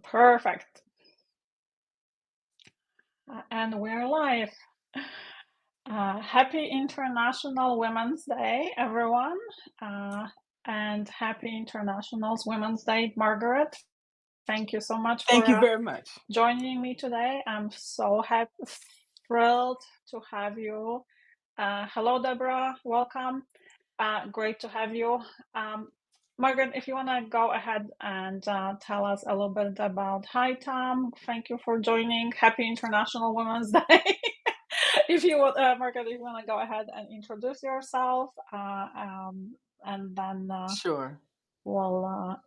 Perfect. And we're live. Happy International Women's Day, everyone. Uh, and happy International Women's Day, Margaret. Thank you so much Thank for you very much. joining me today. I'm so happy, thrilled to have you. Hello, Deborah. Welcome. Great to have you. Um, Margaret, if you want to go ahead and tell us a little bit about. Hi, Tom. Thank you for joining. Happy International Women's Day. If you want, Margaret, if you want to go ahead and introduce yourself, and then Sure. we'll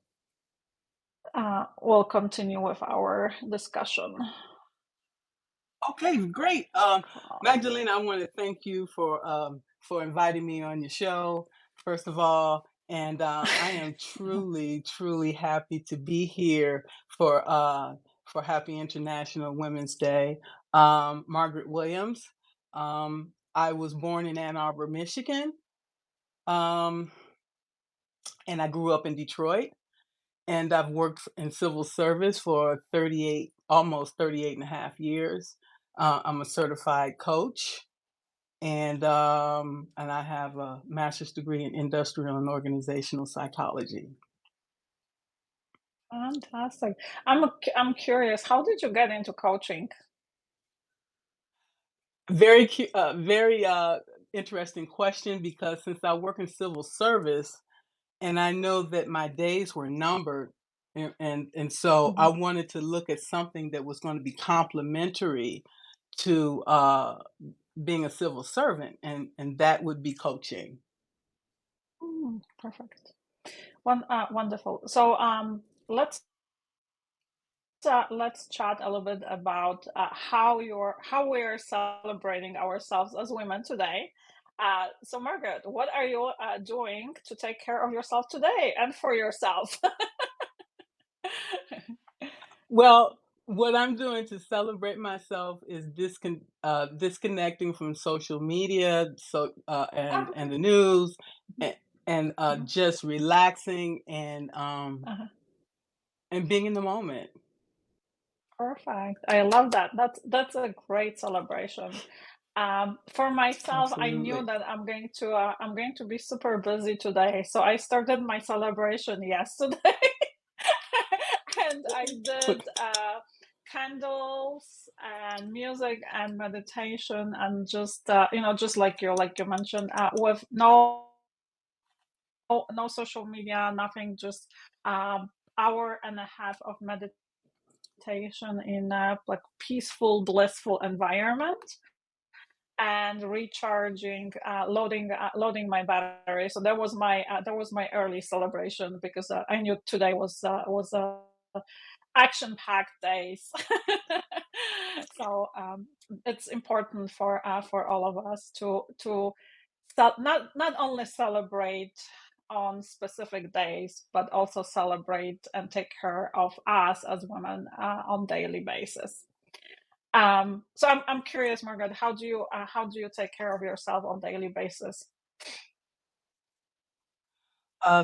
we'll continue with our discussion. Okay, great. Cool. Magdalena, I want to thank you for inviting me on your show, first of all. And I am truly, truly happy to be here for Happy International Women's Day. Margaret Williams. I was born in Ann Arbor, Michigan, um, and I grew up in Detroit. And I've worked in civil service for 38, almost 38 and a half years. I'm a certified coach, and I have a master's degree in industrial and organizational psychology. Fantastic. I'm curious. How did you get into coaching? Very interesting question because since I work in civil service, and I know that my days were numbered, and so I Mhm. wanted to look at something that was going to be complementary to being a civil servant, and that would be coaching. Perfect. Wonderful. So let's chat a little bit about how we're celebrating ourselves as women today. So Margaret, what are you doing to take care of yourself today and for yourself? Well, what I'm doing to celebrate myself is disconnecting from social media, Okay. and the news, Mhm. and Mhm. just relaxing Uh-huh. and being in the moment. Perfect. I love that. That's a great celebration. For myself, I knew Absolutely. that I'm going to be super busy today, so I started my celebration yesterday, and I did candles and music and meditation and just just like you mentioned, with no social media, nothing, just hour and a half of meditation in a like peaceful, blissful environment and recharging, loading my battery. So that was my early celebration because I knew today was a action packed days. So it's important for all of us to not only celebrate on specific days, but also celebrate and take care of us as women on daily basis. So I'm curious, Margaret, how do you take care of yourself on daily basis?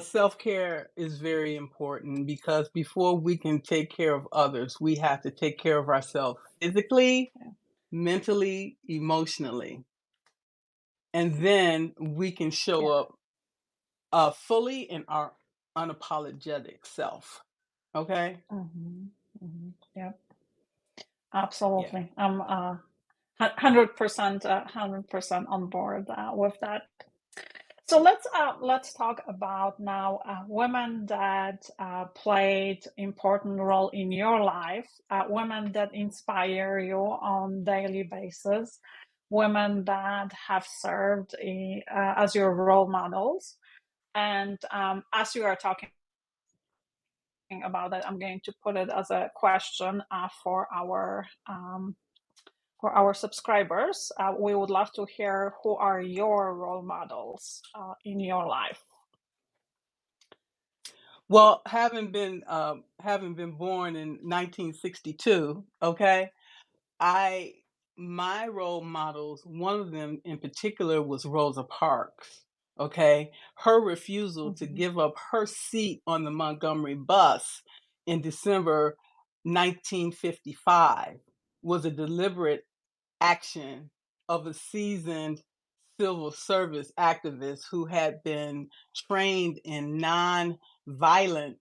Self-care is very important because before we can take care of others, we have to take care of ourselves physically, Yeah. mentally, emotionally, and then we can show Yeah. up fully in our unapologetic self. Okay? Yeah. Yeah. Absolutely. I'm 100% 100% on board with that. So let's talk about now women that played important role in your life, women that inspire you on daily basis, women that have served as your role models. And as you are talking about it, I'm going to put it as a question for our subscribers. We would love to hear who are your role models in your life. Well, having been born in 1962, okay, I my role models, one of them in particular was Rosa Parks. Okay, her refusal to Mhm. give up her seat on the Montgomery bus in December 1955 was a deliberate action of a seasoned civil service activist who had been trained in non-violent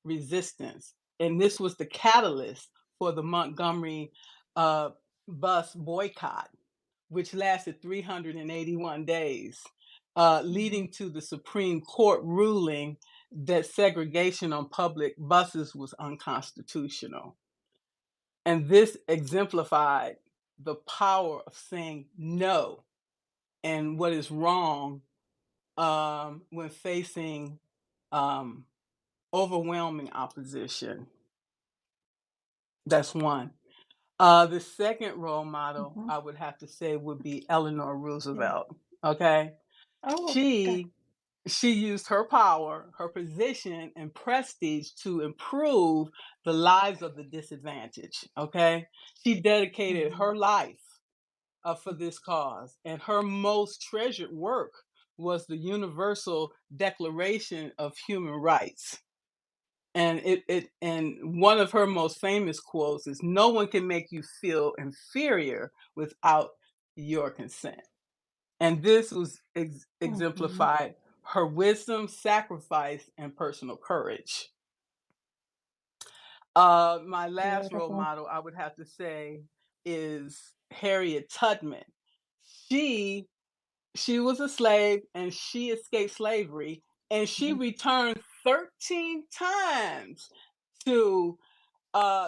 resistance. And this was the catalyst for the Montgomery bus boycott, which lasted 381 days, leading to the Supreme Court ruling that segregation on public buses was unconstitutional. And this exemplified the power of saying no and what is wrong when facing overwhelming opposition. That's one. The second role model I would have to say would be Eleanor Yeah. Roosevelt. Okay, Oh, okay. she used her power, her position, and prestige to improve the lives of the disadvantaged. Okay, she dedicated her life for this cause, and her most treasured work was the Universal Declaration of Human Rights. And and one of her most famous quotes is, "No one can make you feel inferior without your consent." And this was Mhm. exemplified her wisdom, sacrifice, and personal courage. My last role Beautiful. model, I would have to say, is Harriet Tubman. She she was a slave and she escaped slavery, and she Mhm. returned 13 times to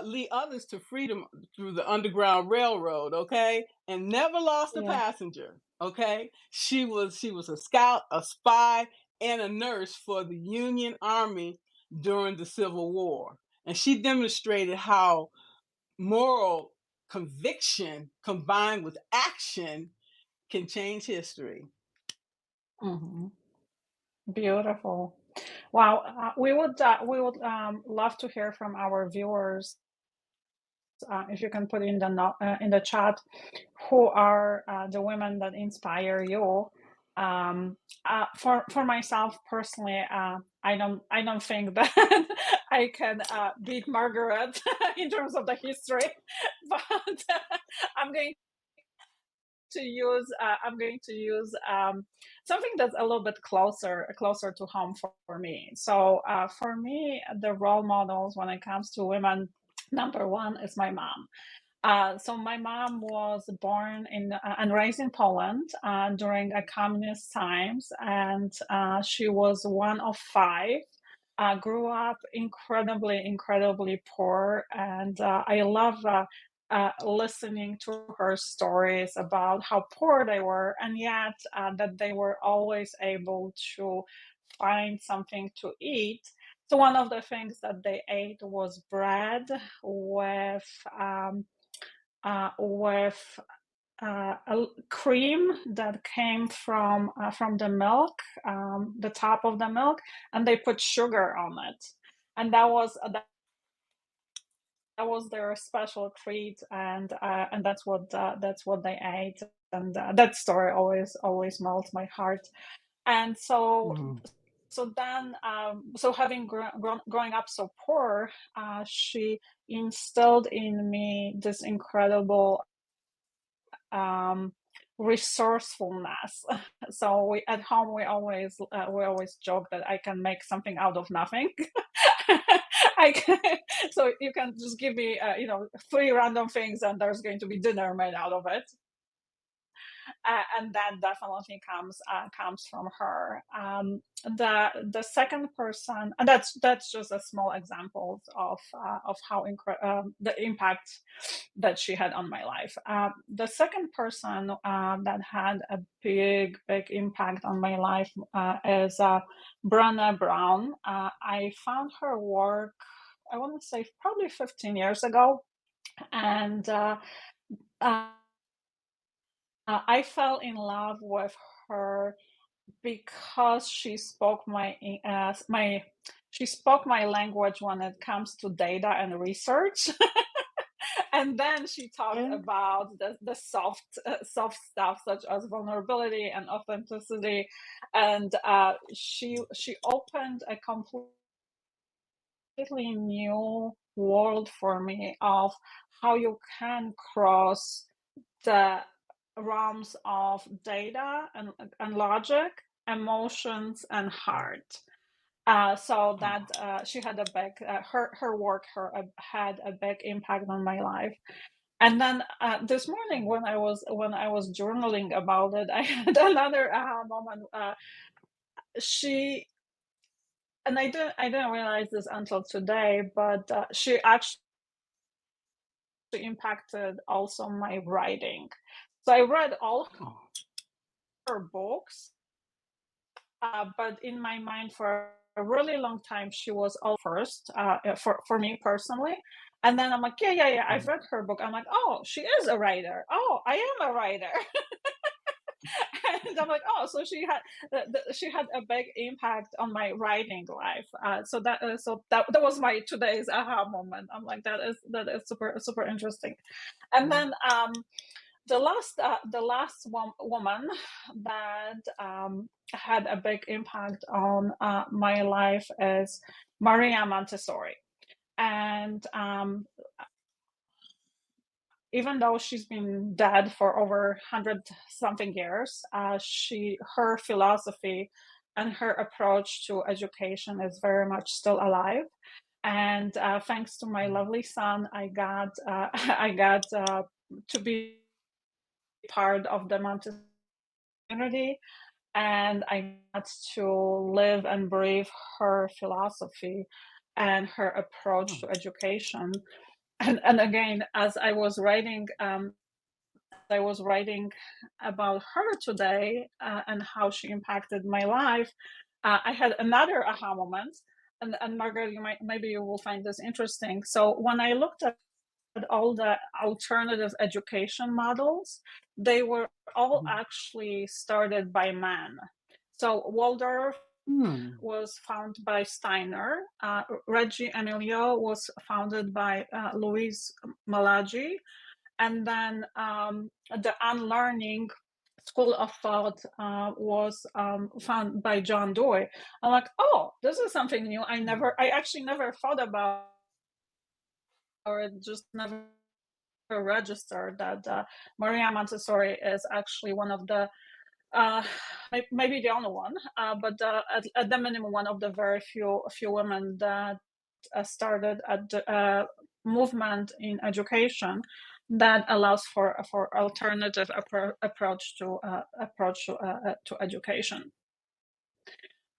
lead others to freedom through the Underground Railroad, okay, and never lost a Yeah. passenger. Okay, she was a scout, a spy, and a nurse for the Union Army during the Civil War, and she demonstrated how moral conviction combined with action can change history. Mhm. Beautiful. Wow. We would love to hear from our viewers. If you can put in the chat, who are the women that inspire you. For myself personally, I don't think that I can beat Margaret in terms of the history, but I'm going I'm going to use something that's a little bit closer to home for me. So for me, the role models when it comes to women, number one is my mom. So my mom was born in and raised in Poland during a communist times, and she was one of five. Grew up incredibly poor, and I love listening to her stories about how poor they were, and yet that they were always able to find something to eat. So one of the things that they ate was bread with a cream that came from the milk, the top of the milk, and they put sugar on it, and that was their special treat, and that's what they ate, and that story always melts my heart. And so Mhm. so then so having growing up so poor, she instilled in me this incredible um, resourcefulness. So we at home we always joke that I can make something out of nothing. I can, so you can just give me three random things and there's going to be dinner made out of it. And that definitely comes from her. The second person, and that's just a small example of how the impact that she had on my life. The second person that had a big impact on my life is Brené Brown. I found her work, I want to say probably 15 years ago, and uh, I fell in love with her because she spoke my language when it comes to data and research. And then she talked Yeah. about the soft stuff such as vulnerability and authenticity, and she opened a completely new world for me of how you can cross the realms of data and logic, emotions, and heart. So that Oh, she had a big her work had a big impact on my life. And then this morning when I was journaling about it, I had another aha moment. She and I didn't realize this until today, but she actually impacted also my writing. So I read all oh, her books, but in my mind for a really long time she was all first for me personally. And then I'm like, yeah, yeah, yeah, I've mm, read her book. I'm like, oh, she is a writer. Oh, I am a writer. And I'm like, oh, so she had a big impact on my writing life. That was my today's aha moment. I'm like, that is super super interesting. And mm, then the last woman that had a big impact on my life is Maria Montessori. And even though she's been dead for over 100 something years, her philosophy and her approach to education is very much still alive. And thanks to my mm. lovely son, I got I got to be part of the Montessori community, and I got to live and breathe her philosophy and her approach Oh, to education. And again, as I was writing about her today and how she impacted my life, I had another aha moment. And Margaret, maybe you will find this interesting. So when I looked at all the alternative education models, they were all mhm. actually started by men. So Waldorf Hmm. was founded by Steiner. Reggio Emilio was founded by Louise Malaggi. And then the unlearning school of thought was found by John Dewey. I'm like, oh, this is something new. I actually never thought about, or it just never registered that Maria Montessori is actually one of the uh, maybe the only one, but at the minimum one of the very few women that started a movement in education that allows for alternative approach to education.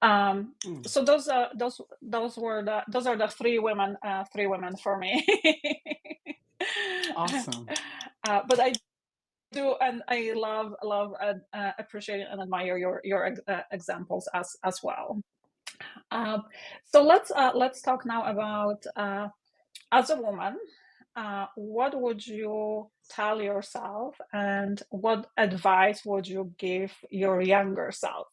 Mm. So those are the three women for me. Awesome. But I do, and I love appreciate and admire your examples as well. Um, so let's talk now about as a woman, what would you tell yourself, and what advice would you give your younger self?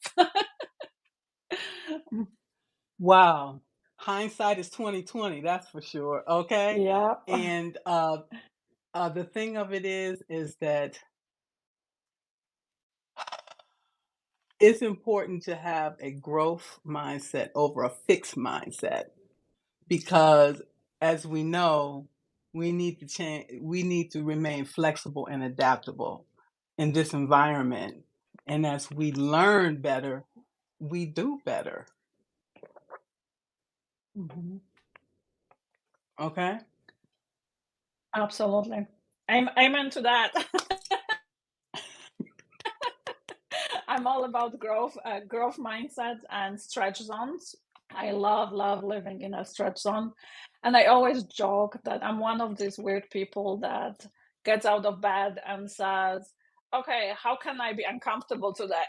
Wow. Hindsight is 2020, that's for sure. Okay. Yeah. And the thing of it is that it's important to have a growth mindset over a fixed mindset because as we know, we need to change, we need to remain flexible and adaptable in this environment. And as we learn better, we do better. Mhm. Okay? Absolutely. I'm into that. I'm all about growth mindset and stretch zones. I love living in a stretch zone. And I always joke that I'm one of these weird people that gets out of bed and says, okay, how can I be uncomfortable today?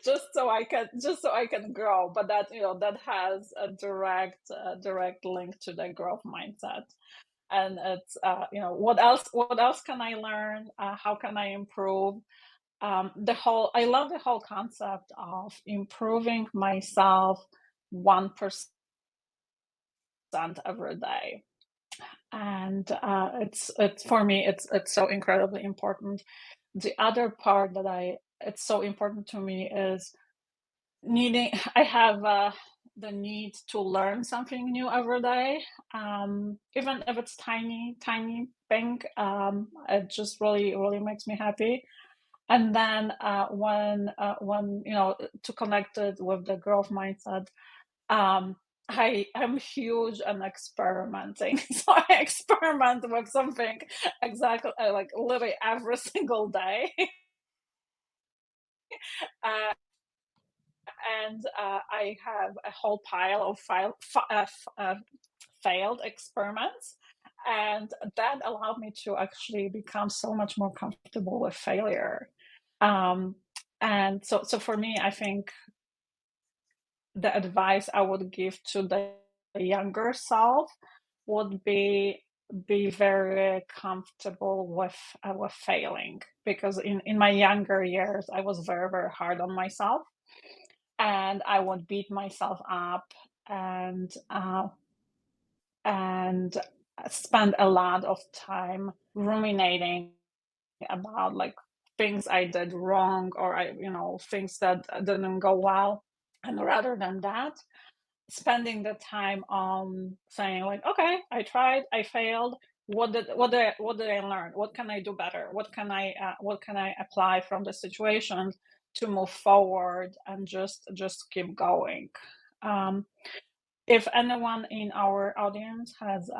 Just so I can grow. But that, that has a direct link to the growth mindset. And it's what else can I learn? How can I improve? I love the whole concept of improving myself 1% every day. And it's for me it's so incredibly important. The other part that I it's so important to me is needing I have the need to learn something new every day, even if it's tiny, tiny thing. It just really, really makes me happy. And then when to connect it with the growth mindset, um, I am huge on experimenting. So I experiment with something exactly like literally every single day. Uh, and I have a whole pile of failed experiments, and that allowed me to actually become so much more comfortable with failure. Um, and so for me, I think the advice I would give to the younger self would be very comfortable with failing, because in my younger years I was very, very hard on myself, and I would beat myself up, and and spend a lot of time ruminating about like things I did wrong, or things that didn't go well. And rather than that, spending the time on saying like, okay, I tried, I failed. What did I learn? What can I do better? What can I apply from the situation to move forward, and just keep going. Um, if anyone in our audience has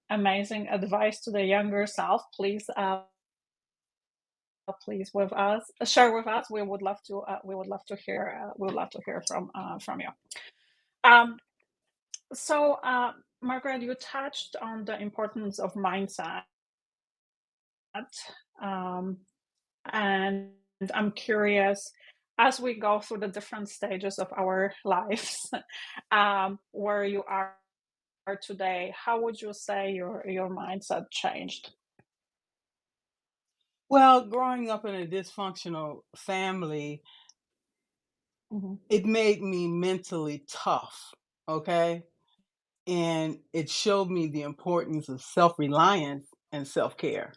amazing advice to the younger self, please with us share with us. We would love to hear from you. Um, so, Margaret, you touched on the importance of mindset, um, and I'm curious, as we go through the different stages of our lives, where you are today, how would you say your mindset changed? Well, growing up in a dysfunctional family, Mhm. it made me mentally tough, okay? And it showed me the importance of self-reliance and self-care,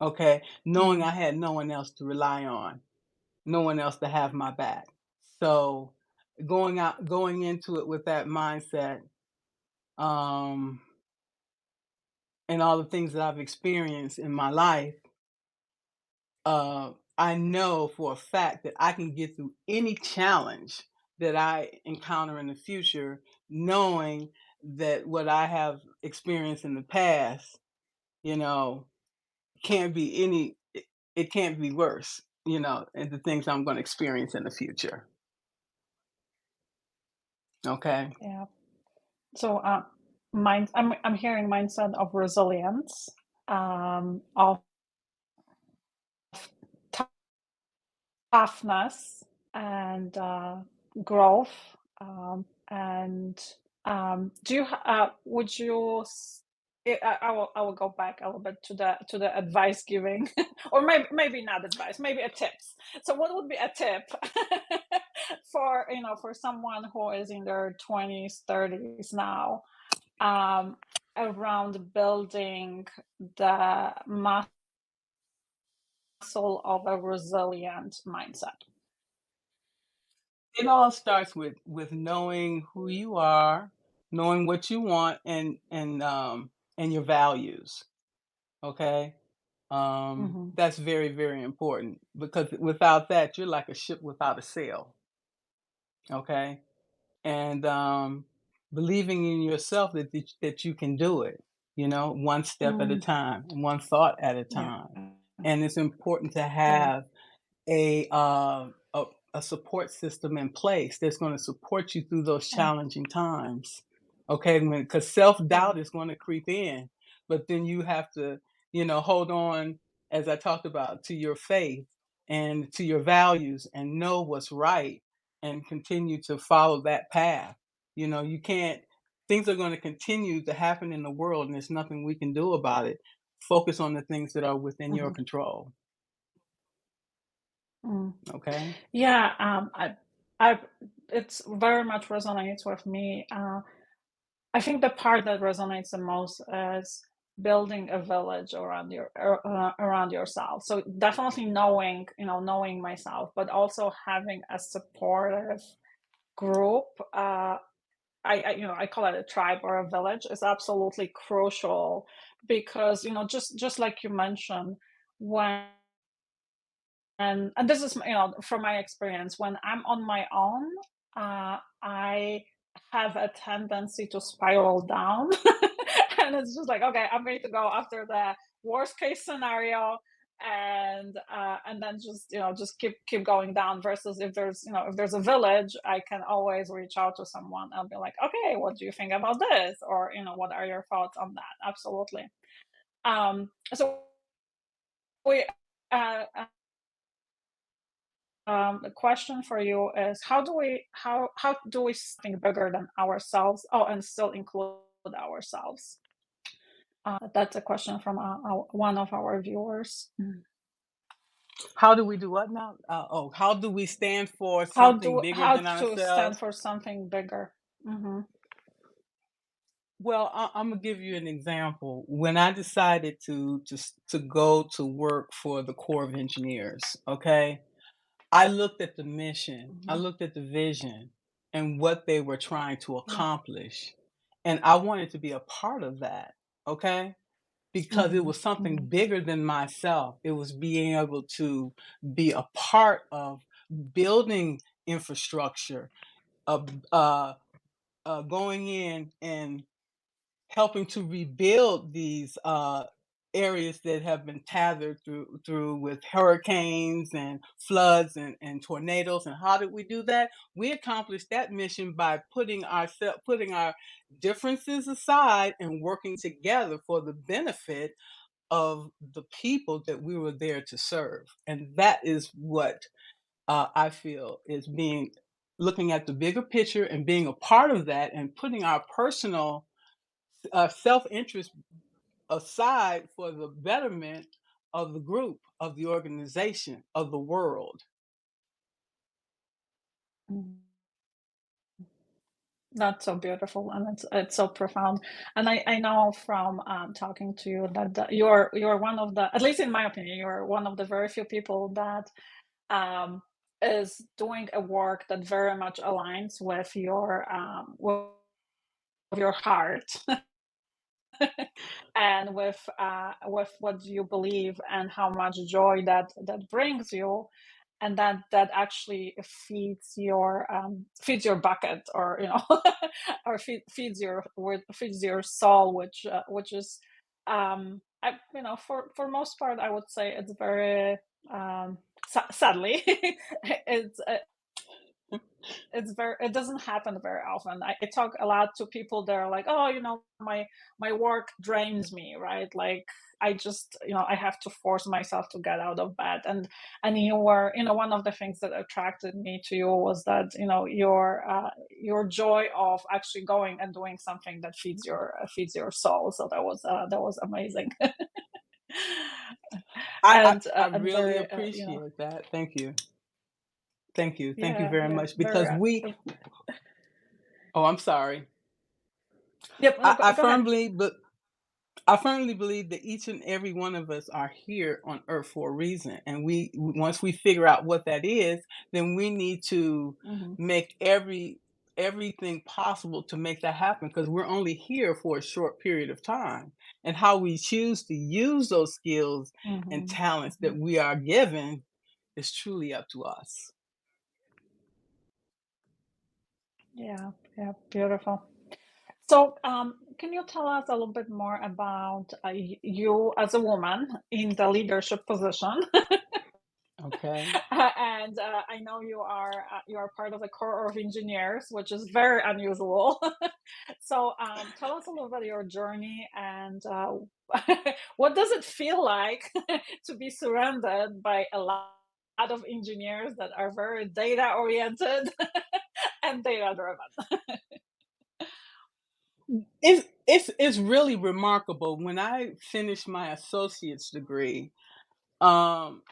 okay? Knowing I Mm, had no one else to rely on, no one else to have my back. So, going into it with that mindset, um, and all the things that I've experienced in my life, I know for a fact that I can get through any challenge that I encounter in the future, knowing that what I have experienced in the past, you know, can't be it can't be worse, and the things I'm going to experience in the future. Okay. yeah. So, I'm hearing mindset of resilience, of toughness, and growth. And do you would you I will go back a little bit to the advice giving, or maybe not advice, maybe a tips. So what would be a tip for someone who is in their 20s, 30s now, um, around building the muscle of a resilient mindset? It all starts with knowing who you are, knowing what you want, and your values. Okay. Hmm. That's very, very important, because without that, you're like a ship without a sail. Okay. And believing in yourself that you can do it, one step at a Mm, time, one thought at a yeah. time. And it's important to Yeah. have a a support system in place that's going to support you through those Yeah. challenging times. Okay, because self doubt is going to creep in, but then you have to, hold on, as I talked about, to your faith and to your values, and know what's right, and continue to follow that path. You can't. Things are going to continue to happen in the world, and there's nothing we can do about it. Focus on the things that are within your Mhm. control. Mm. Okay. Yeah, I, it's very much resonates with me. I think the part that resonates the most is building a village around yourself. So definitely knowing myself, but also having a supportive group I call it a tribe or a village, is absolutely crucial because, just like you mentioned, when and this is, from my experience, when I'm on my own, I have a tendency to spiral down. And it's just like, okay, I'm going to go after the worst case scenario, and then just keep going down, versus if there's a village, I can always reach out to someone. I'll be like, okay, what do you think about this? Or, what are your thoughts on that? Absolutely. So we the question for you is, how do we think bigger than ourselves? Oh, and still include ourselves. That's a question from one of our viewers. How do we do what now? How do we stand for something bigger How than to stand ourselves? for something bigger? Hmm. Well, I'm gonna give you an example. When I decided to go to work for the Corps of Engineers, okay, I looked at the mission, I Hmm. looked at the vision, and what they were trying to Yeah. accomplish, and I wanted to be a part of that. Okay, because it Hmm. was something Hmm. bigger than myself. It was being able to be a part of building infrastructure, of going in and helping to rebuild these areas that have been tethered through with hurricanes and floods and tornadoes. And how did we do that? We accomplished that mission by putting our differences aside and working together for the benefit of the people that we were there to serve. And that is what I feel is being looking at the bigger picture and being a part of that and putting our personal self-interest aside for the betterment of the group, of the organization, of the world. That's so beautiful, and it's so profound. And I know from talking to you that you're one of the, at least in my opinion, you're one of the very few people that um, is doing a work that very much aligns with your heart, and with what you believe and how much joy that brings you, and that actually feeds your bucket, or or feeds your soul, which is for most part, I would say it's very sadly it doesn't happen very often. I talk a lot to people that are like, oh, my work drains me, right? Like, I just, I have to force myself to get out of bed. And you were, one of the things that attracted me to you was that, your joy of actually going and doing something that feeds your soul. So that was amazing. I And really very, appreciate that. Thank you. Thank you. Thank you yeah, very yeah, much. very Because oh, I'm sorry. yep. No, I, go, I go ahead. firmly, but I firmly believe that each and every one of us are here on earth for a reason. And once we figure out what that is, then we need to Hmm. make everything possible to make that happen because we're only here for a short period of time. And how we choose to use those skills and Hmm. talents that we are given is truly up to us. Yeah, yeah, beautiful. So, can you tell us a little bit more about you as a woman in the leadership position? Okay. And I know you are part of the Corps of Engineers, which is very unusual. So, tell us a little bit of your journey, and what does it feel like to be surrounded by a lot of engineers that are very data oriented and data driven? It's really remarkable. When I finished my associate's degree, um,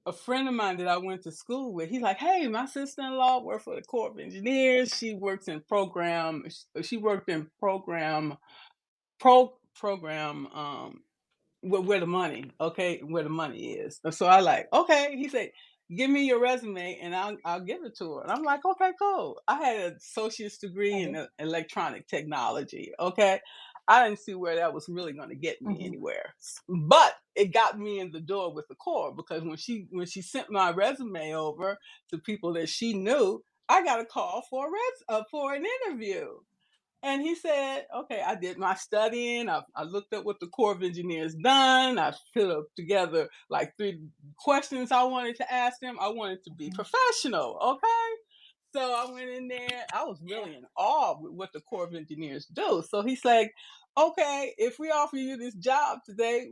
a friend of mine that I went to school with, he's like, "Hey, my sister-in-law worked for the Corps of Engineers. She works in program. She worked in program where the money, okay, where the money is." So I like, okay. He said, give me your resume and I'll give it to her. And I'm like, okay, cool. I had an associate's degree in Okay. electronic technology. Okay. I didn't see where that was really going to get me Mhm. anywhere. But it got me in the door with the Corps because when she sent my resume over to people that she knew, I got a call for for an interview. And he said, okay, I did my studying. I looked up what the Corps of Engineers done. I put up together like 3 questions I wanted to ask them. I wanted to be Mhm. professional. Okay. So I went in there. I was Yeah. really in awe with what the Corps of Engineers do. So he's like, okay, if we offer you this job today,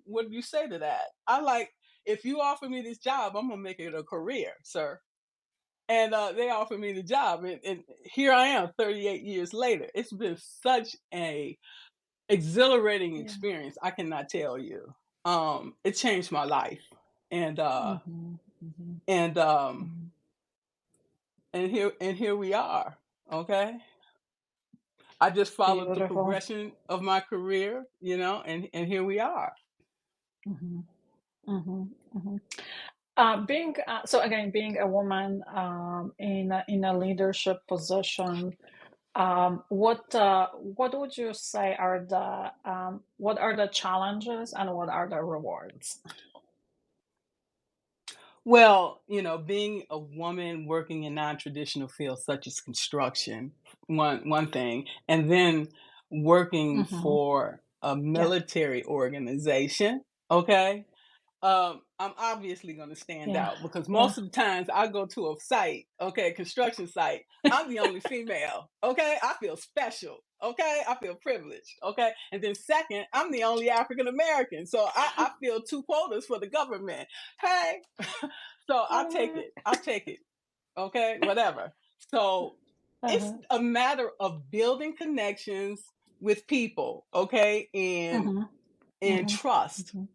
what do you say to that? I like, if you offer me this job, I'm going to make it a career, sir. And they offered me the job, and here I am, 38 years later. It's been such a exhilarating Yeah. experience. I cannot tell you. It changed my life, and uh, Mhm. Mhm. and um, Mhm. and here we are. Okay, I just followed the Beautiful. progression of my career, and here we are. Mhm. Mhm. Mhm. Being so again, being a woman in a leadership position, what would you say are the what are the challenges and what are the rewards? Well, being a woman working in non-traditional fields such as construction, one thing, and then working Hmm. for a Yeah. military organization, okay? I'm obviously going to stand Yeah. out because Yeah. most of the times I go to a site, okay, construction site, I'm the only female, okay? I feel special, okay? I feel privileged, okay? And then second, I'm the only African American, so I feel 2 quotas for the government. Hey, so I'll take it. I'll take it, okay? Whatever. So it's Uh-huh. a matter of building connections with people, okay? Mhm. And Mhm. trust. Mhm.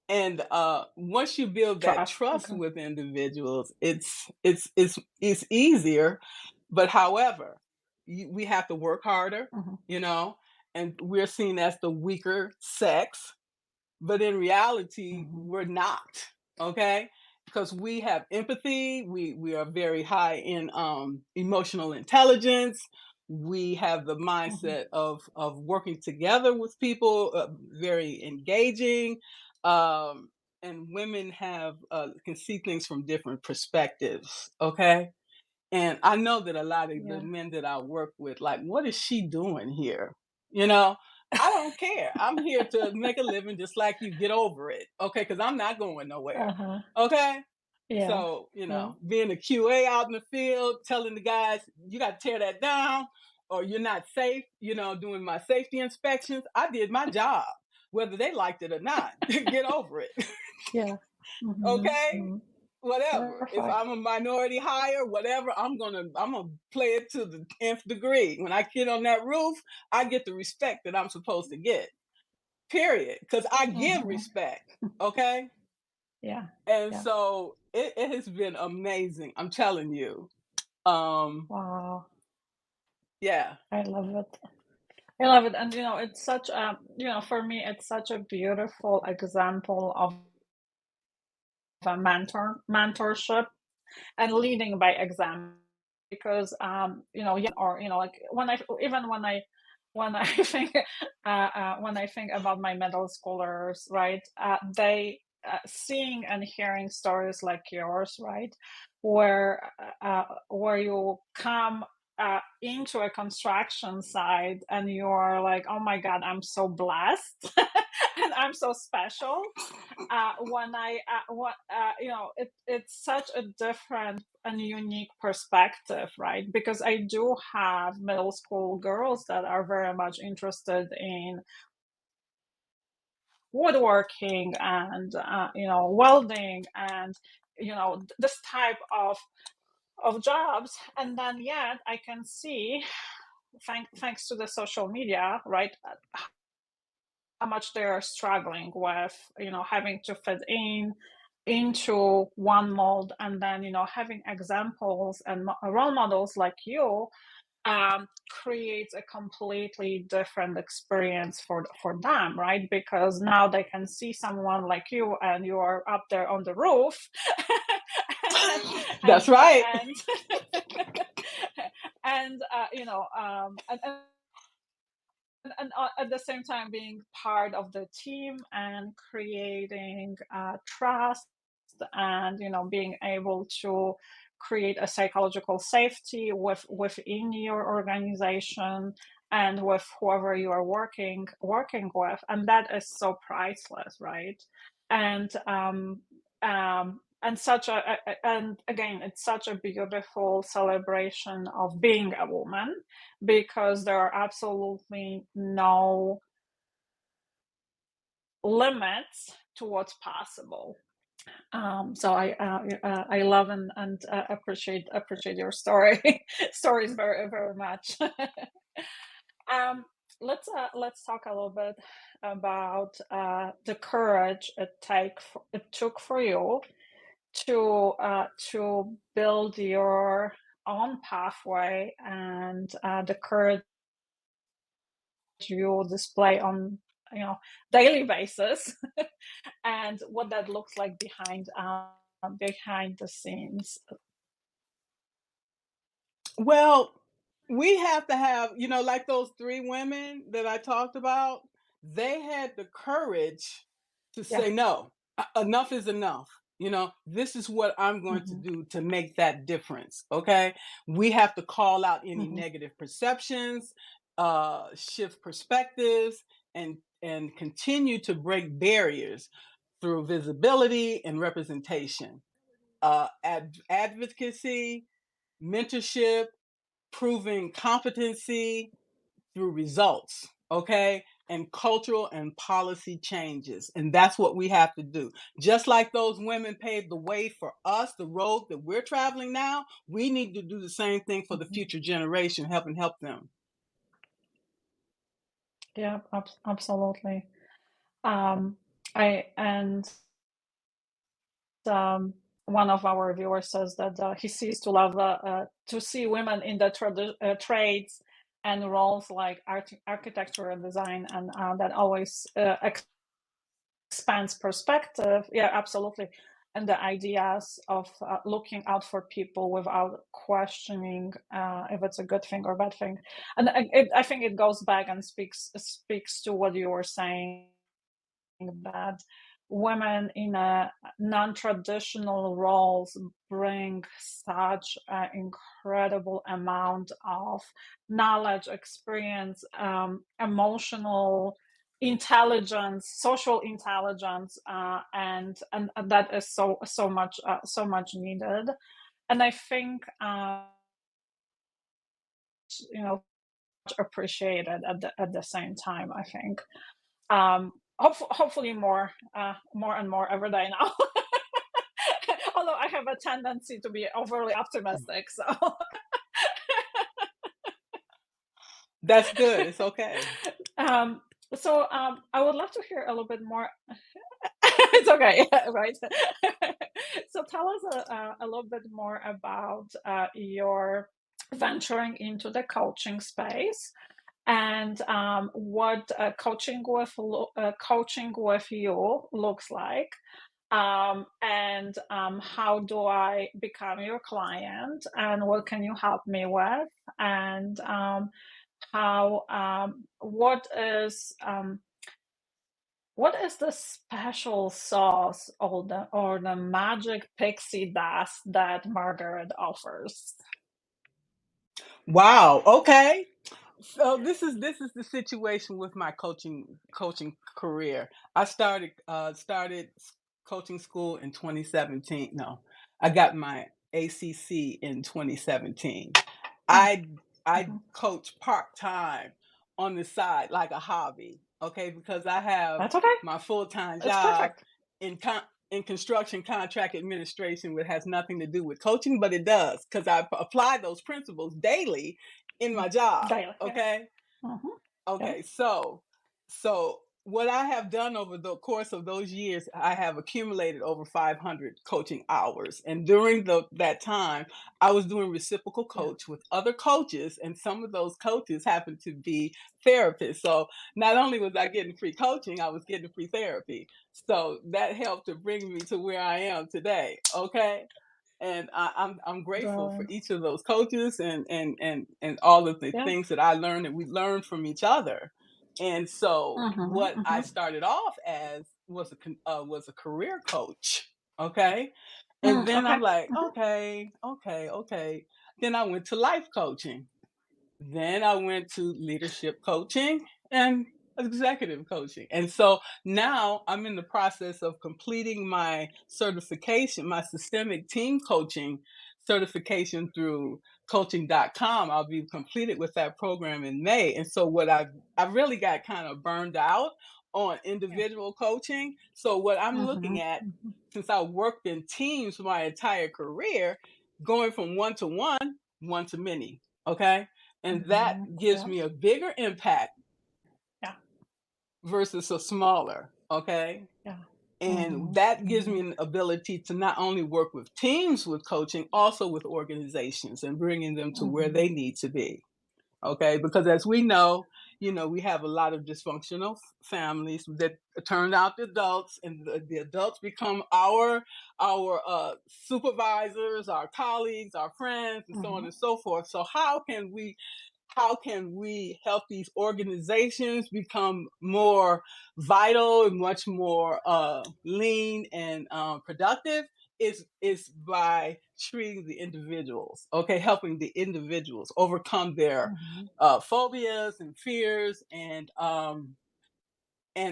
And once you build that Trust. trust Okay. with individuals, it's easier. But however, we have to work harder, Mhm. you know, and we're seen as the weaker sex, but in reality, Mhm. we're not. Okay, because we have empathy. We are very high in emotional intelligence. We have the Mhm. mindset of working together with people, very engaging. um, and women have can see things from different perspectives. Okay, and I know that a lot of the Yeah. men that I work with, like, what is she doing here? You know, I don't care. I'm here to make a living just like you. Get over it. Okay, because I'm not going nowhere. Uh-huh. Okay. Yeah. So, Yeah. being a QA out in the field, telling the guys, you got to tear that down or you're not safe, doing my safety inspections. I did my job, whether they liked it or not. Get over it. Yeah. Mhm. Okay, Mhm. whatever. If Perfect. I'm a minority hire, whatever, I'm gonna play it to the nth degree. When I get on that roof, I get the respect that I'm supposed to get. Period. Because I give Mhm. respect. Okay. Yeah. And Yeah. so it has been amazing. I'm telling you. Um, Wow. yeah. I love it. I love it. And it's such a, for me, it's such a beautiful example of a mentorship and leading by example because or like when I even when I think when I think about my middle schoolers, right, they seeing and hearing stories like yours, right, where you come into a construction site and you are like, oh my god, I'm so blessed and I'm so special. When I what it's such a different and unique perspective, right? Because I do have middle school girls that are very much interested in woodworking and welding and this type of jobs, and then yet I can see thanks to the social media, right, how much they're struggling with having to fit in into one mold, and then having examples and role models like you creates a completely different experience for them, right? Because now they can see someone like you, and you are up there on the roof, That's and right. and and at the same time being part of the team and creating trust, and being able to create a psychological safety within your organization and with whoever you are working with, and that is so priceless, right? And and again, it's such a beautiful celebration of being a woman, because there are absolutely no limits to what's possible. So I love and appreciate your stories very very much. um, let's talk a little bit about the courage it took for you to build your own pathway, and the courage you display on daily basis, and what that looks like behind the scenes. Well, we have to have, like those three women that I talked about, they had the courage to Yeah. say, no, enough is enough. This is what I'm going to Hmm. do to make that difference. Okay. We have to call out any Hmm. negative perceptions, shift perspectives, and continue to break barriers through visibility and representation, advocacy, mentorship, proving competency through results, okay? And cultural and policy changes. And that's what we have to do. Just like those women paved the way for us, the road that we're traveling now, we need to do the same thing for the Hmm. future generation, help them. Yeah, absolutely. um I and um One of our viewers says that he sees to see women in the trades and roles like architecture and design, and that always expands perspective. Yeah, absolutely. And the ideas of looking out for people without questioning if it's a good thing or bad thing. And I think it goes back and speaks to what you were saying, that women in a non-traditional roles bring such an incredible amount of knowledge, experience, emotional intelligence, social intelligence, and that is so much needed. And I think you know appreciated at the same time, I think. Hopefully more and more every day now. Although I have a tendency to be overly optimistic, so That's good. It's okay. um, I would love to hear a little bit more. It's okay, right? So tell us a little bit more about your venturing into the coaching space, and what coaching with you looks like, and how do I become your client, and what can you help me with, and how what is the special sauce, or the magic pixie dust that Margaret offers? Wow. Okay. So this is the situation with my coaching career. I started coaching school in 2017. No, I got my ACC in 2017. Mm, I I mhm. coach part time on the side like a hobby. Okay, because I have That's okay. my full time It's job perfect. in in construction contract administration, which has nothing to do with coaching, but it does because I apply those principles daily in Mm. my job. Daily, yeah. Okay. Mhm. Yeah. Okay. So what I have done over the course of those years, I have accumulated over 500 coaching hours. And during that time, I was doing reciprocal Yeah. coach with other coaches, and some of those coaches happened to be therapists. So not only was I getting free coaching, I was getting free therapy. So that helped to bring me to where I am today. Okay. And I'm grateful for Brilliant. each of those coaches and all of the Yeah. things that I learned and we learned from each other. And so Mm-hmm, what I mm-hmm. started off as was a career coach, okay? And Mm, then okay. I'm like, Mm-hmm. okay. Then I went to life coaching. Then I went to leadership coaching and executive coaching. And so now I'm in the process of completing my certification, my systemic team coaching certification through coaching.com. I'll be completed with that program in May. And so I really got kind of burned out on Yeah. individual coaching. So what I'm Mm-hmm, looking at, mm-hmm, since I worked in teams my entire career, going from one to one to many. Okay. And that mm-hmm. gives Yeah. me a bigger impact Yeah. versus a smaller, okay? Yeah. And Mm-hmm, that gives mm-hmm, me an ability to not only work with teams with coaching, also with organizations and bringing them to where mm-hmm, they need to be, okay? Because as we know, we have a lot of dysfunctional families that turn out to adults, and the adults become our supervisors, our colleagues, our friends, and so on mm-hmm, and so forth. So how can we help these organizations become more vital and much more lean and productive is by treating the individuals, okay, helping the individuals overcome their mm-hmm. phobias and fears and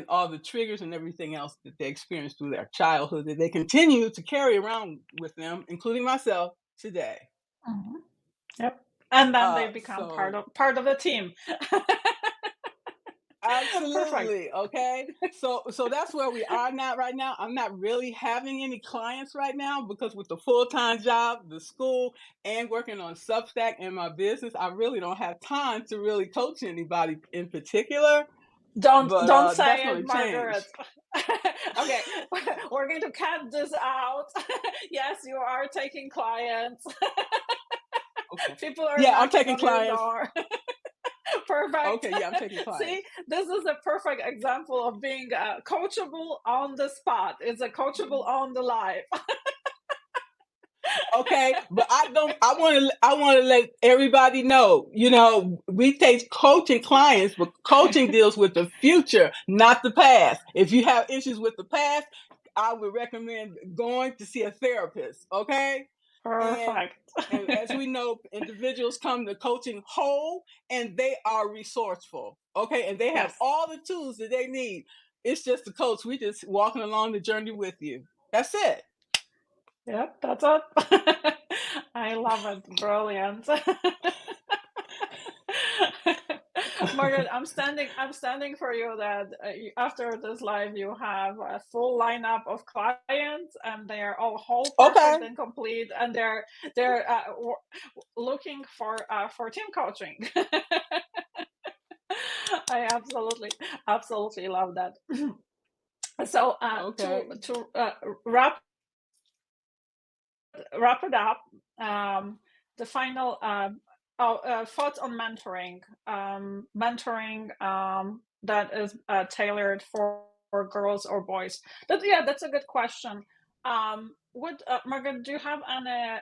all the triggers and everything else that they experience through their childhood that they continue to carry around with them, including myself today. Mm-hmm. Yep. And then they become part So of part of the team. Perfect. absolutely. Okay. So that's where we are now right now. I'm not really having any clients right now because with the full-time job, the school, and working on Substack and my business, I really don't have time to really coach anybody in particular. But Don't that's say going it, to change. Margaret. Okay, we're going to cut this out. Yes, you are taking clients. Okay. People are Yeah, I'm knocking taking on your clients. door. Perfect. Okay, yeah, I'm taking See, clients. this is a perfect example of being coachable on the spot. It's a coachable on the live. Okay, but I want to let everybody know, we take coaching clients, but coaching deals with the future, not the past. If you have issues with the past, I would recommend going to see a therapist, okay? And Perfect. and as we know, individuals come to coaching whole and they are resourceful, okay? And they have Yes. all the tools that they need. It's just the coach. We just walking along the journey with you. That's it. Yep, that's it. I love it. Brilliant. Margaret, I'm standing for you that after this live you have a full lineup of clients and they are all whole, Okay. perfect and complete, and they're looking for team coaching. I absolutely love that. So Okay. to wrap wrap it up, the final thoughts on mentoring. Mentoring that is tailored for girls or boys. That's a good question. Would Margaret, do you have any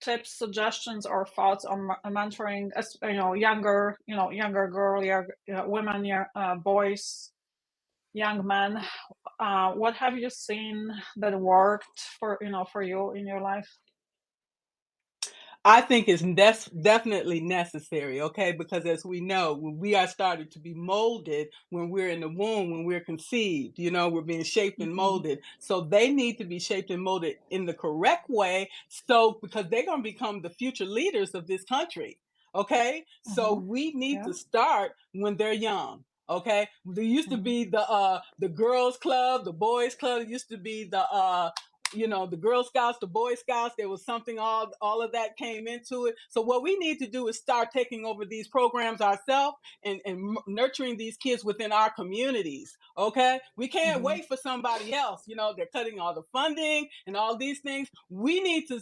tips, suggestions, or thoughts on mentoring? As younger girl, women, boys, young men. What have you seen that worked for you in your life? I think it's definitely necessary, okay? Because as we know, when we are started to be molded, when we're in the womb, when we're conceived, we're being shaped and Mhm, molded. So they need to be shaped and molded in the correct way. So, because they're going to become the future leaders of this country, okay? So mhm, we need yeah, to start when they're young. Okay, there used to mhm, be the girls club, the boys club. It used to be the Girl Scouts, the Boy Scouts. There was something, all of that came into it. So what we need to do is start taking over these programs ourselves and nurturing these kids within our communities. Okay, we can't wait for somebody else. They're cutting all the funding and all these things. We need to.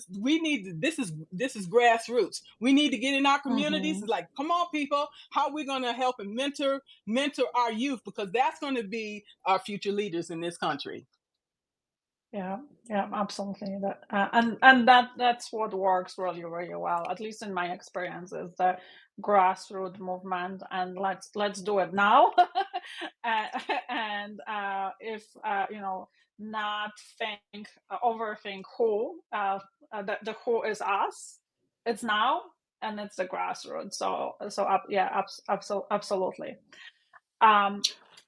This is grassroots. We need to get in our communities. It's like, come on, people, how are we going to help and mentor our youth, because that's going to be our future leaders in this country. Yeah, absolutely. That's what works really, really well, at least in my experience, is the grassroots movement, and let's do it now. And if not overthink who, the who is us. It's now, and it's the grassroots. Yeah, absolutely. Um,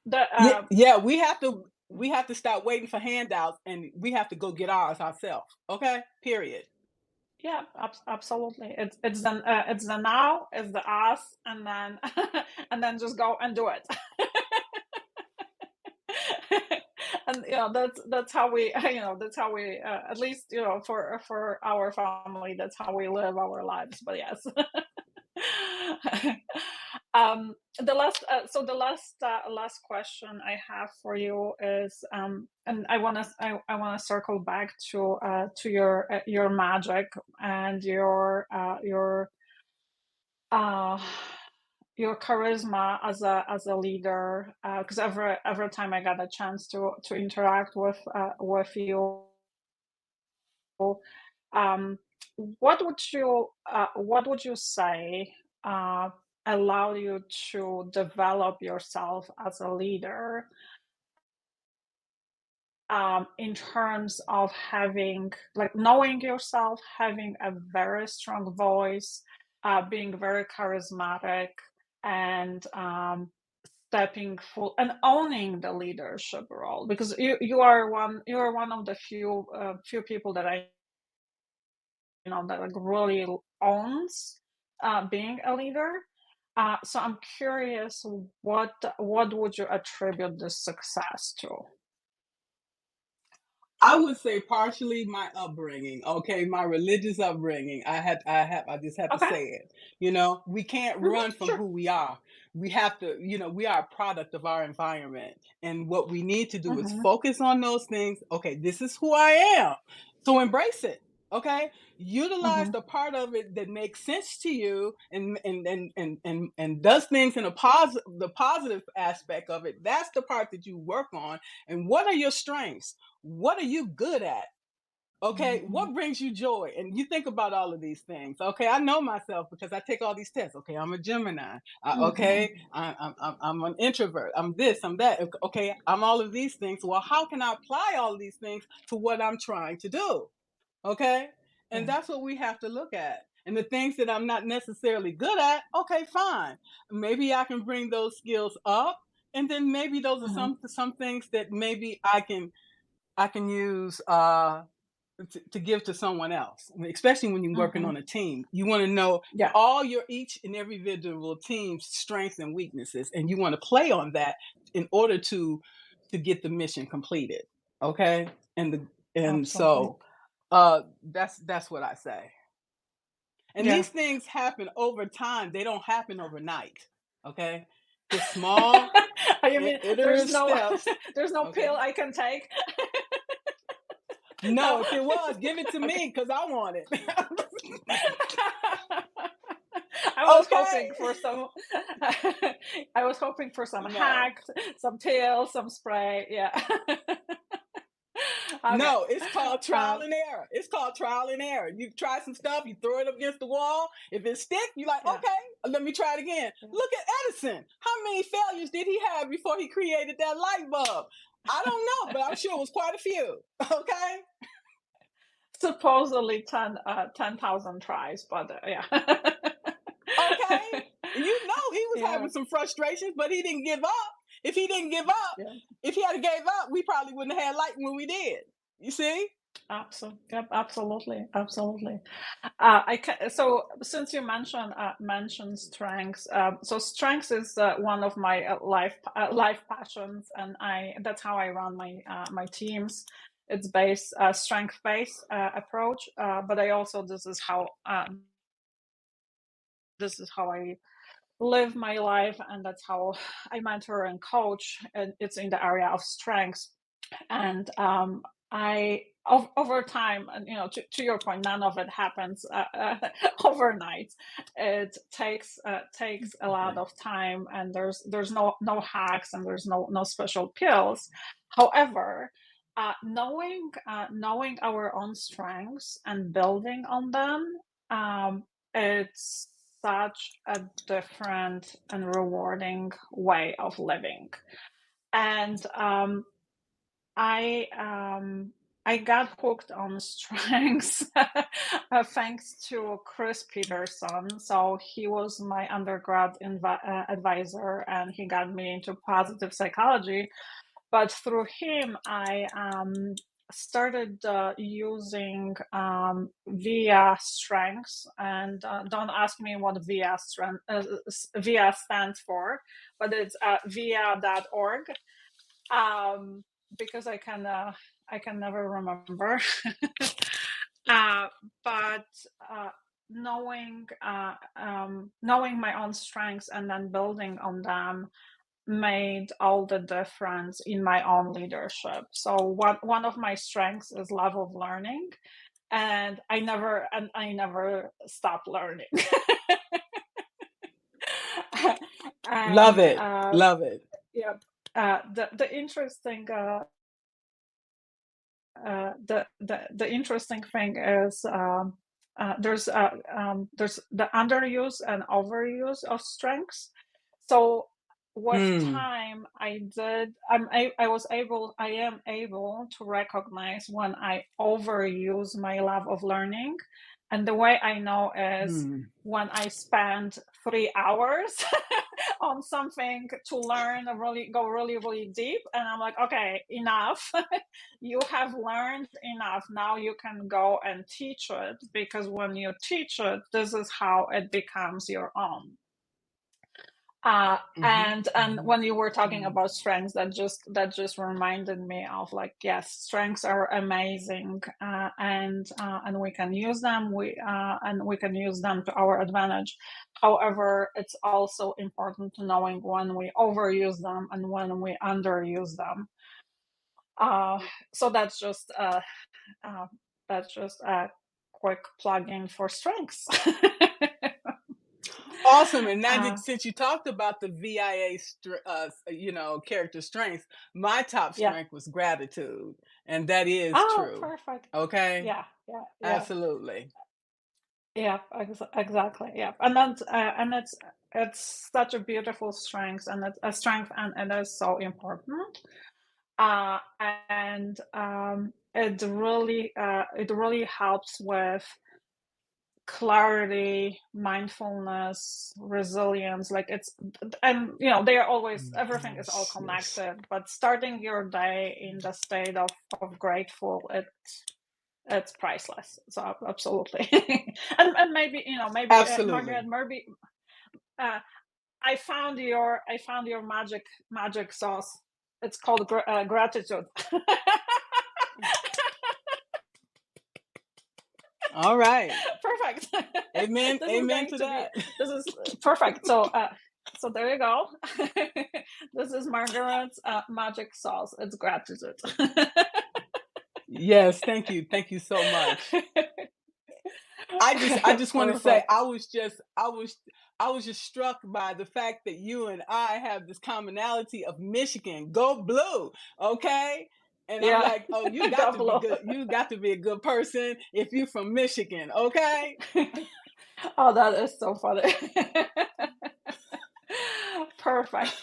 the Yeah, we have to stop waiting for handouts, and we have to go get ours ourselves. Okay, period. Yeah, absolutely. It's the now, it's the us, and then and then just go and do it. And that's how we that's how we at least for our family, that's how we live our lives. But yes. The last question I have for you is, and I want to circle back to your magic and uh your charisma as a leader, because every time I got a chance to interact with you, um, what would you say uh, allowed you to develop yourself as a leader, in terms of having, like, knowing yourself, having a very strong voice, being very charismatic, and stepping full and owning the leadership role, because you are one of the few people that I that, like, really owns being a leader. So I'm curious, what would you attribute this success to? I would say partially my upbringing, okay, my religious upbringing. I just have to Okay. say it. We can't run from Sure. who we are. We have to, we are a product of our environment. And what we need to do is Hmm. focus on those things. Okay, this is who I am. So embrace it. Okay? Utilize Hmm. the part of it that makes sense to you, and does things in the positive aspect of it. That's the part that you work on. And what are your strengths? What are you good at? Okay, Hmm. what brings you joy? And you think about all of these things. Okay, I know myself because I take all these tests. Okay, I'm a Gemini. Hmm. Okay, I'm an introvert. I'm this, I'm that. Okay, I'm all of these things. Well, how can I apply all of these things to what I'm trying to do? Okay, and Yeah. that's what we have to look at. And the things that I'm not necessarily good at, okay, fine. Maybe I can bring those skills up, and then maybe those are Hmm. some things that maybe I can use to give to someone else, especially when you're working Hmm. on a team. You want to know Yeah. each and every individual team's strengths and weaknesses, and you want to play on that in order to get the mission completed. Okay, and Absolutely. so that's what I say. And Yeah. these things happen over time. They don't happen overnight. Okay, just small You mean there's iterative no steps. there's no Okay. pill I can take? No, No. if it was, give it to Okay. me because I want it. I was hoping Okay. for some I was hoping for some No, hacks, some pills, some spray. Yeah. Okay. no, it's called trial Um, and error. It's called trial and error. You try some stuff, you throw it up against the wall. If it stick, you're like, yeah. okay, let me try it again. Yeah. Look at Edison. How many failures did he have before he created that light bulb? I don't know, but I'm sure it was quite a few. Okay. Supposedly 10,000 tries, but yeah. Okay. He was Yeah. having some frustrations, but he didn't give up. If he didn't give up, Yeah. if he had gave up, we probably wouldn't have had light when we did. You see? Absolutely. Yep, absolutely. Absolutely. So since you mentioned strengths, so strengths is one of my life passions, and I that's how I run my teams. it's based strength based approach, but I also this is how I live my life, and that's how I mentor and coach, and it's in the area of strengths. And over time, and to your point, none of it happens overnight. It takes a lot Okay. of time, and there's no hacks, and there's no special pills. However, knowing our own strengths and building on them, it's such a different and rewarding way of living. And I um, I got hooked on strengths thanks to Chris Peterson. So he was my undergrad advisor, and he got me into positive psychology. But through him, I started using VIA strengths. And don't ask me what VIA stands for, but it's VIA.org, because I can never remember. uh, but knowing my own strengths and then building on them made all the difference in my own leadership. So one of my strengths is love of learning, and I never stop learning. Love And it. Love it. yeah, the interesting the interesting thing is, there's the underuse and overuse of strengths. So with Hmm. time, I am able to recognize when I overuse my love of learning. And the way I know is Hmm. when I spend 3 hours on something to learn, go really deep, and I'm like, okay, enough. You have learned enough. Now you can go and teach it, because when you teach it, this is how it becomes your own. Mhm. And Mhm. when you were talking Mhm. about strengths, that just reminded me of, like, yes, strengths are amazing, and we can use them. We can use them to our advantage. However, it's also important to knowing when we overuse them and when we underuse them. Uh, so uh, that's just a quick plug-in for strengths. Awesome. And now uh, that since you talked about the VIA, character strengths, my top yeah. strength was gratitude, and that is Oh, true. perfect. Okay. Yeah. Absolutely. Yeah, exactly. Yeah, and it's such a beautiful strength, and it's a strength, and it is so important. Uh, and it really helps with clarity, mindfulness, resilience. Like, and they are always, everything is all Yes. Yes. connected. But starting your day in the state of grateful, it's priceless. So absolutely. And maybe Absolutely. Margaret, maybe uh, I found your magic sauce. It's called gratitude. All right. Perfect. Amen. This is Amen going to to be that. this is perfect. So there you go. This is Margaret's magic sauce. It's gratitude. Yes. Thank you. Thank you so much. I just want to say Perfect. I was just struck by the fact that you and I have this commonality of Michigan. Go blue, okay? And I'm Yeah. like, oh, you got God to be bless. good. You got to be a good person if you're from Michigan, okay? Oh, that is so funny. Perfect.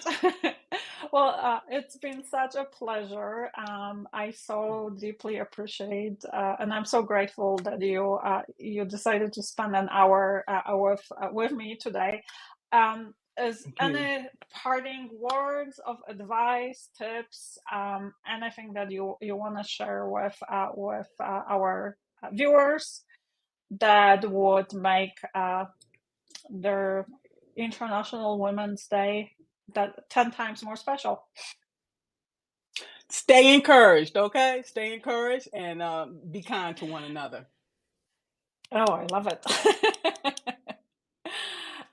Well, it's been such a pleasure. I so deeply appreciate, and I'm so grateful that you decided to spend an hour with me today. Is Thank you. any parting words of advice, tips, anything that you want to share with our viewers that would make their International Women's Day that 10 times more special? Stay encouraged, okay? Stay encouraged and be kind to one another. Oh, I love it.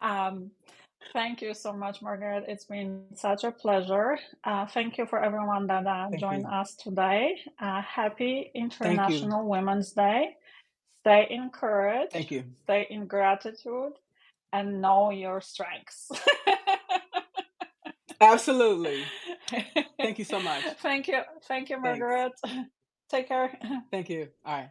um, Thank you so much, Margaret. It's been such a pleasure. Thank you for everyone that Thank joined you. us today. Happy Thank you. International Women's Day. Stay encouraged, Thank you. stay in gratitude, and know your strengths. Absolutely. Thank you so much. Thank you. Thank you, Thanks. Margaret. Take care. Thank you. All right.